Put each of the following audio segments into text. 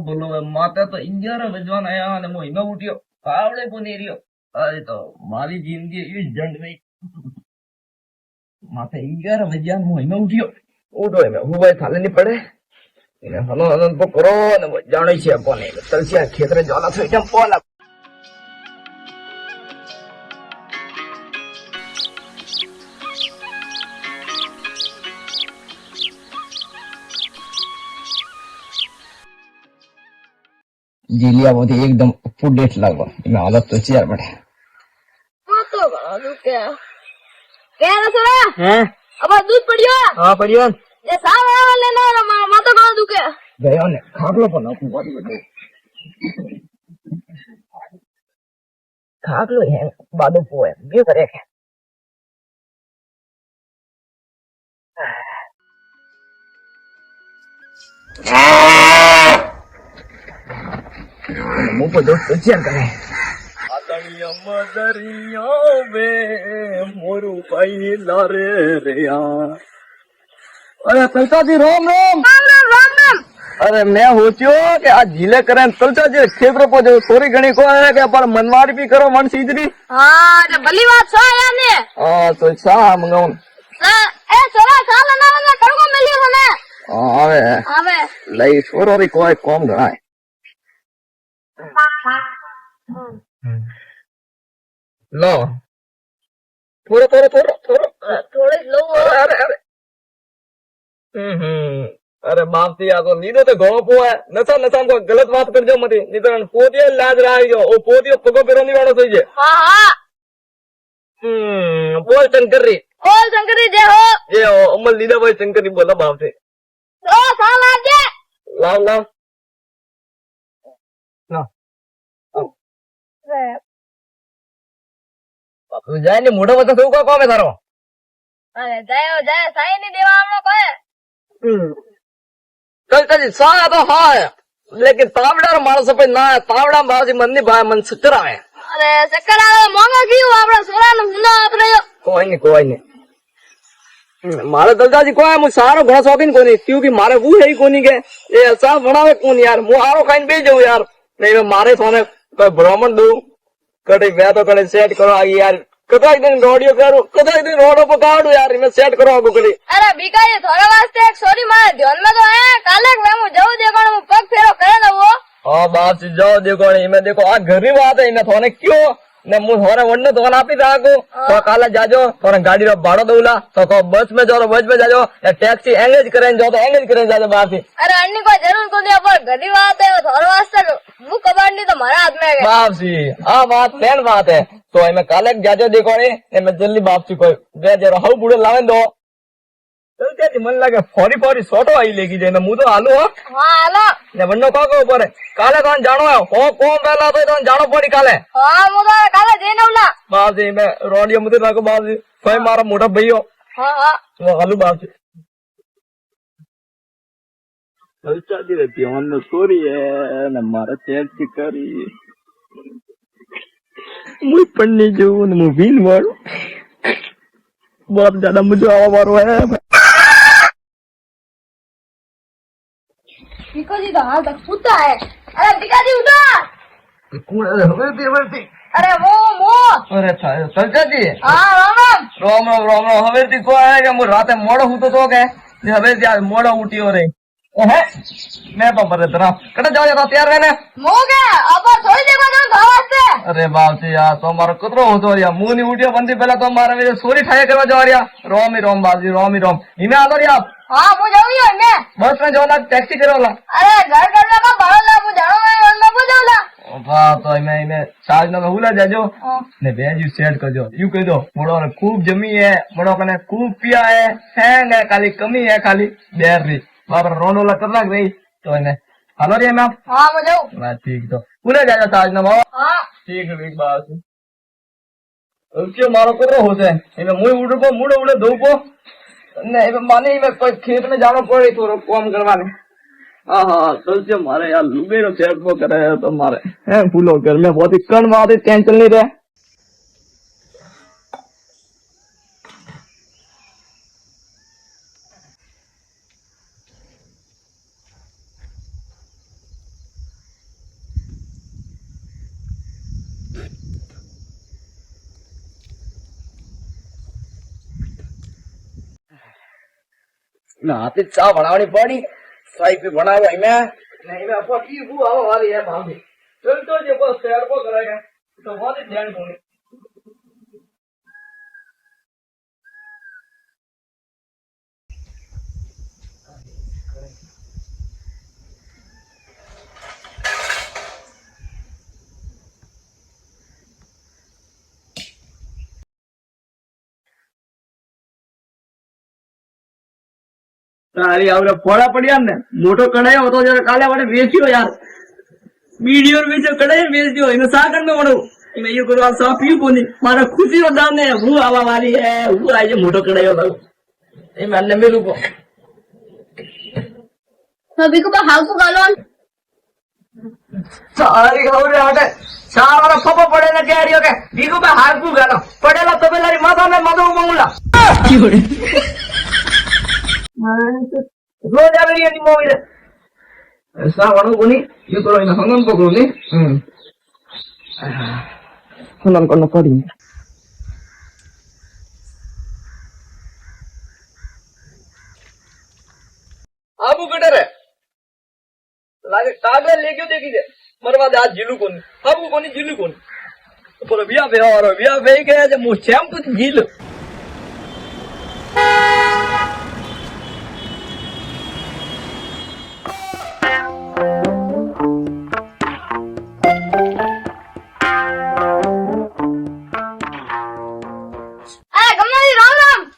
બોલો માતા તો 11 બજવાના આયા અને હું એમાં ઉઠ્યો આવડે કોની રહ્યો અરે તો મારી જિંદગી એવી જંડ નહીં માથે 11 બજ્યા હું એમાં ઉઠ્યો ઉઠો એમ હું ભાઈ થાલે ની પડે એને હલો હલો તો કરો ને જાણે છે કોને તલસિયા ખેતરે જવાના છે કેમ પોલા જીલિયા બધી એકદમ અપડેટ લાગો એમાં હાલત તો ચાર પડે તો ઘણું કે રસોડા હે अब दूध पड़ियो હા પડ્યો ये साव वाले ना माता घणो दुखे ગયો ને ખાટલો પણ નાખું વાડી બધું ખાટલો હે બાદો પોએ બે કરે કે મુકો દોસ્ત ચેર કરે આતળિયા દરિયા વે મોરું ભાઈ લારે રેયા અરે તલસાજી રામ રામ राम अरे मैं सोचियो कि आज झीले करे तलचा जी खेतरो को जो थोड़ी घणी को है कि पर मनवाड़ी भी करो मन सीजरी हाँ तो भली बात छो या ने हां तो सा मंगाऊं ए छोरा साल ना ना कड़को मिलियो तने आवे आवे लई छोरो री कोई काम घणा है लो थोड़ा थोड़ा थोड़ा थोड़ा थोड़ी लो अरे अरे अरे बाप जी आ तो नींद तो घणो पो है नसा नसा को गलत बात कर जो मती नहीं तो पोतियो लाज रायो ओ पोतियो पगो पेरोनी वाળો થઈ જાય हाँ हाँ बोल शंकरी बोल शंकरी जय हो ये अमल लीला भाई शंकरी बोला बाप से तो साल आजे लाओ लाओ ना तू जाए ने मोटा बता सौ का काम है थारो अरे जय जय साई नहीं देवा हमनो कोए चल चल सा तो हाँ है लेकिन तावड़ा माणस पे ना तावड़ा बाजी मन नहीं भाई मन सच्चरा है अरे चक्कर आवे मोंगा क्यों आपड़ा सोरा ने हुंदा आपरे कोई नहीं मारे दलदाजी को है मु सारो घणो शौकीन कोनी क्योंकि मारे वो है ही कोनी के ये ऐसा बनावे कोनी यार मु आरो खाइन बेच जाऊं यार नहीं मारे सोने कोई ब्राह्मण दू कटे वे तो कटे सेट करो आई यार कदाई दिन रोडियो करू कदाई दिन रोडो पकाड़ू यार मैं सेट करो आगो करी अरे भिखारी थोड़ा वास्ते एक सोरी मारे ध्यान में तो है काले मैं मु जाऊ देखो मु पग फेरो करे ना वो हाँ बाप जी जाओ देखो मैं देखो आ घर की बात है मैं थोने क्यों ने मु थोड़े वन्ने तो आपी राखू तो काले जाजो थोड़े गाड़ी रो भाड़ो दऊला तो को बस में जाओ बस में जाजो या टैक्सी एंगेज करें जाओ तो एंगेज करें जाजो बाप जी अरे अन्नी कोई जरूर को दिया पर घड़ी बात है थोड़ा वास्ते मु कबाड़नी तो मारा हाथ में है बाप जी हाँ बात प्लेन बात है तो मैं काले जाजो देखो ने मैं जल्दी बाप जी कोई वे जरा हाउ बूढ़े लावे दो चलते जी मन लगे फोरी फोरी सोटो आई लेगी जे मैं तो आलू हो हाँ हेलो ने वन्नो को ऊपर है काले कौन जानो है हो कौन पहला तो जानो पड़ी काले हाँ मु तो काले जे नवला बाप जी मैं रोडियो मुझे लागो बाप जी कोई मारा मोटा भैया हाँ हाँ वो आलू बाप जी चलता जी रहती है मन सोरी है न मारा तेल चिकारी मुझे पढ़ने जो न मुझीन वालो बहुत ज्यादा मुझे आवा मारो है भिखो जी तो हाल तक सुता है अरे भिखा जी उठो अरे वो अरे चलता जी हाँ राम राम रोम रोम रोम रोम हवे थी को है कि मु राते मोड़ो हूं तो के हवे थी मोड़ो उठियो रे है मैं बापर तेरा कटे जाओ जा तैयार रहने मो के अब थोड़ी देर बाद घर वास्ते अरे बाप जी यार तो मारो कतरो हो तो यार मुंह नहीं उठियो बंदी पहला तो मारे मेरे सोरी ठाए करवा जाओ यार रोम ही रोम बाजी रोम ही रोम इमे आ दो यार हाँ मु जाऊँ ही ने बस में जाओ ना टैक्सी करो ला अरे घर करने का भाड़ा ला मु जाऊँ मैं मु जाऊँ ला वाह तो इमे चार्ज ना हुला जाजो ने बेजू सेट करजो यू कह दो मोड़ो ने खूब जमी है मोड़ो कने खूब पिया है है खाली कमी है खाली देर री बाबर रोनोला कर लाग रही तो इने हेलो रे मैम हाँ मु जाऊँ मैं ठीक तो पुणे जाजा चार्ज ना बाबा हाँ ठीक है एक बात क्यों मारो करो होसे इमे मुई उड़को मुड़ो उड़े धोपो ने इमे माने इमे कोई खेत में जानो पड़े थोड़ो काम करवाने हाँ हाँ चल मारे यार लुबेरो सेट वो करे तो मारे है फूलो घर में बहुत ही कण बात है टेंशन नहीं रहे હાથે ચા બનાવવાની પડી સાઈ પી બનાવ્યો એમાં નહીં મેં આપો કી બુ આવો વારી હે ભાભી ચલ તો જે બસ શેર કો કરેગા તો વાલી ધ્યાન કોની તારી આવડે ફોડા પડ્યા ને મોટો કઢાયો હતો જયારે કાલે વડે વેચ્યો યાર વિડીયો વેચ્યો કઢાઈ વેચ્યો એને સાગર નો વડો મેં એવું કરું આ સા પીવું કોની મારા ખુશીનો દામ ને હું આવા વાળી હે હું આજે મોટો કઢાયો હતો એ મને મેલું કો બીકુ બા હાલ કો ગાલો સારી ખબર હટે ચાર વાળા ફપો પડે ને તૈયારીઓ કે બીકુ ભાઈ હારકું ગાલો પડેલા તો પેલા માથા ને માથું મંગુલા રોજ આવી રહી એની મોવી સા વણું કોની એ કરો એને હંગમ પકડું ની હંગમ કરનો પડી આબુ કટરે લાગે કાગળ લે ગયો દેખી દે મરવા દે આ જીલું કોની આબુ કોની જીલું કોની પર વ્યા બે ગયા છે મુ ચેમ તો જીલ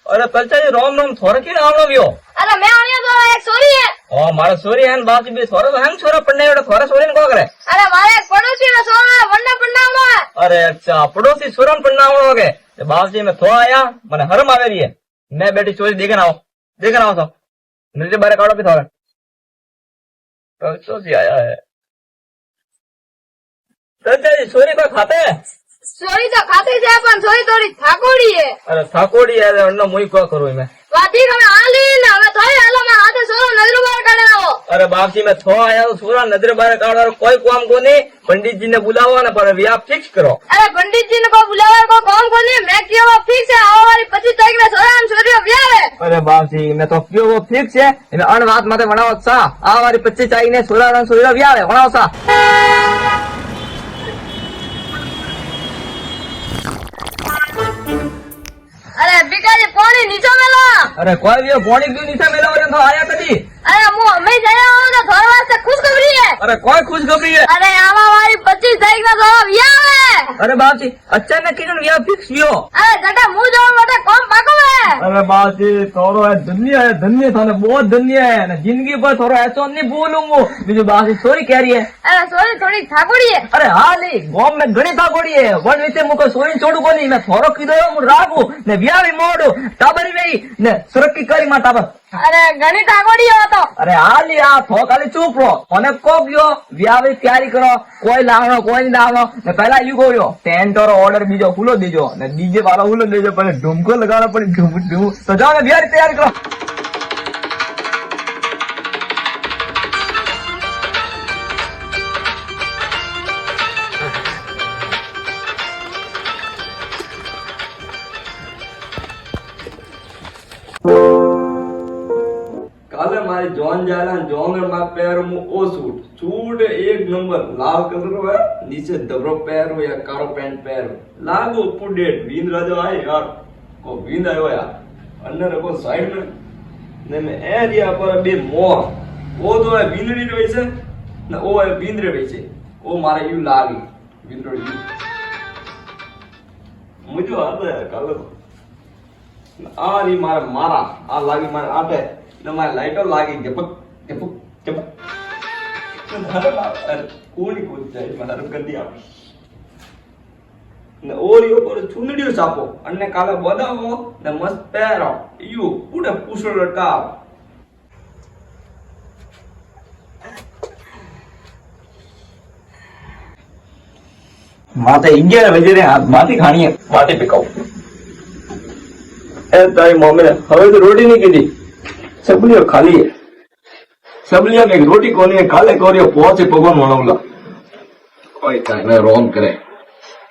अरे पलचा राम राम थोड़ा की राम राम यो अरे मैं आने तो एक सोरी है ओ मारा सोरी है बाप भी थोड़ा तो हम छोरा पढ़ने वाला थोड़ा सोरी को करे अरे मारे एक पड़ोसी ने सोना वरना पढ़ना हुआ अरे अच्छा पड़ोसी सोरन पढ़ना हो गए तो बाप जी मैं थोड़ा आया मैंने हरम आवे रही है मैं बेटी चोरी देखना आओ तो मेरे बारे काढ़ो भी थोड़ा पलचो जी आया है पलचा जी सोरी को खाते हैं सोरी तो खाते थे अपन सोरी थोड़ी ठाकोड़ी है अरे ठाकोड़ी है अन्ना मुई क्या करूं मैं वाटी का मैं आली ना मैं थोड़ी आलो मैं हाथे सोरो नजर बाहर काढ़े ना हो अरे बाप जी मैं थो आया तो सोरा नजर बाहर काढ़ो कोई काम को नहीं पंडित जी ने बुलावा ना पर अभी आप फिक्स करो अरे पंडित जी ने को बुलावा को काम को नहीं मैं क्यों वो फिक्स है आओ वाली 25 तारीख में सोरा हम सोरी ब्याह है अरे बाप जी मैं तो क्यों वो फिक्स है इन अण बात माते बनाओ सा आ वाली 25 तारीख ने सोरा रन सोरा ब्याह है बनाओ सा अरे बिकाजी पानी नीचे मेलो अरे कोई भी पानी क्यों नीचे मेला हो तो आया कभी अरे मु हमें जाया हो तो थोड़ा वास्ते खुशखबरी है अरे कोई खुशखबरी है अरे आवा वाली 25 तारीख में सोरा ब्याह है अरे बाप जी अचानक किरण ब्याह फिक्स हुआ अरे जटा मु जो मोटे कौन पाको है अरे बाप जी थोड़ो है धन्य थाने बहुत धन्य है ना जिंदगी पर थोड़ा ऐसा नहीं बोलूंगा बीजू बाप जी सॉरी कह रही है अरे सोरी थोड़ी ठाकोड़ी है अरे हाँ नहीं गांव में घणी ठाकोड़ी है वन विचे मुको सोरी छोड़ू को नहीं मैं थोड़ो कीधो मु राखू ने ब्याह भी मोड़ू टाबरी वेई ने सुरक्षी करी मा टाबर अरे घणी ठाकोड़ी हो तो अरे हाली आ थो खाली चुप रहो મને કોપ્યો વ્યાવે તૈયારી કરો કોઈ લાવણો કોઈ નહીં લાવણો ને પહેલા ઈ ગયો ટેન્ટ રો ઓર્ડર બીજો ખુલ્લો દેજો ને ડીજે વાળો ખુલ્લો દેજો પણ ઢુમકો લગાવવાનો પણ ઢુમ તો જાઓ ને વ્યારી તૈયારી કરો काले मारी जॉन जाला जॉन में पैर मु ओ सूट एक नंबर लाल कलर है नीचे दबरो पैर हो या कारो पैंट पैर लागो पुडेट बीन राजा आए यार को बीन आयो यार अन्ने रखो साइड में ने में एरिया पर बे मो वो तो है बीनड़ी रे वैसे ने ओ है बींदरे वैसे ओ मारे यू लागी बीनड़ी मुझे आता है काले आ री मारा आ लागी मारे आटे मारे लाइटो लागी झपक कोणी चाहिए मारा कर दिया ने ओरियो पर चुनड़ियो छापो अन्ने काले बदावो ने मस्त पैरो यू पूरे पूछो लटकाव माते इंगे वजरे हाथ माती खानी है माते पिकाओ ए तारी मम्मी ने हवे तो रोटी नहीं कीधी सबलियो खाली है सबलिया में रोटी कोनी है काले कोरियो पहुंचे भगवान मनौला कोई काय मैं रोम करे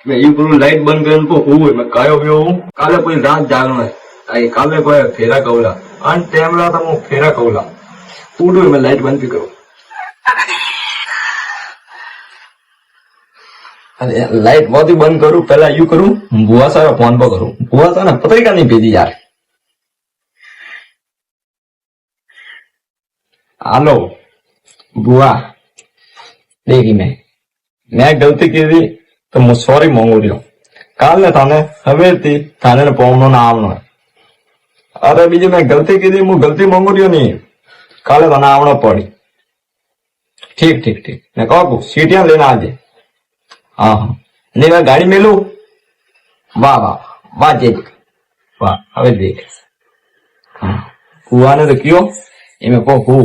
मैं ये पूरी लाइट बंद करन को हुए मैं कायो गयो हूं काले कोई रात जागनो है आई काले कोई फेरा कौला અને ટેમડા તો હું ફેરા કહું લાવ ઉડું મેં લાઈટ બંધ કરું અને લાઈટ માંથી બંધ કરું પેલા યુ કરું ભુવા સારા ફોન પર કરું ભુવા સારા પત્રિકા નહીં ભેજી યાર હાલો बुआ देखी मैं गलती की थी तो मैं सॉरी मांगू रही हूँ काल ने थाने हमें थी थाने ने पहुंचना ना आवनो है अरे बीजी मैं गलती की थी मैं गलती मांगू रही हूँ नहीं काले थाने आवना पड़ी ठीक ठीक ठीक मैं कहूँ सीटियां लेना आजे हाँ हाँ नहीं मैं गाड़ी में लू वाह वाह वाह जे वाह હવે देख हाँ बुआ ने तो क्यों ये मैं कहूँ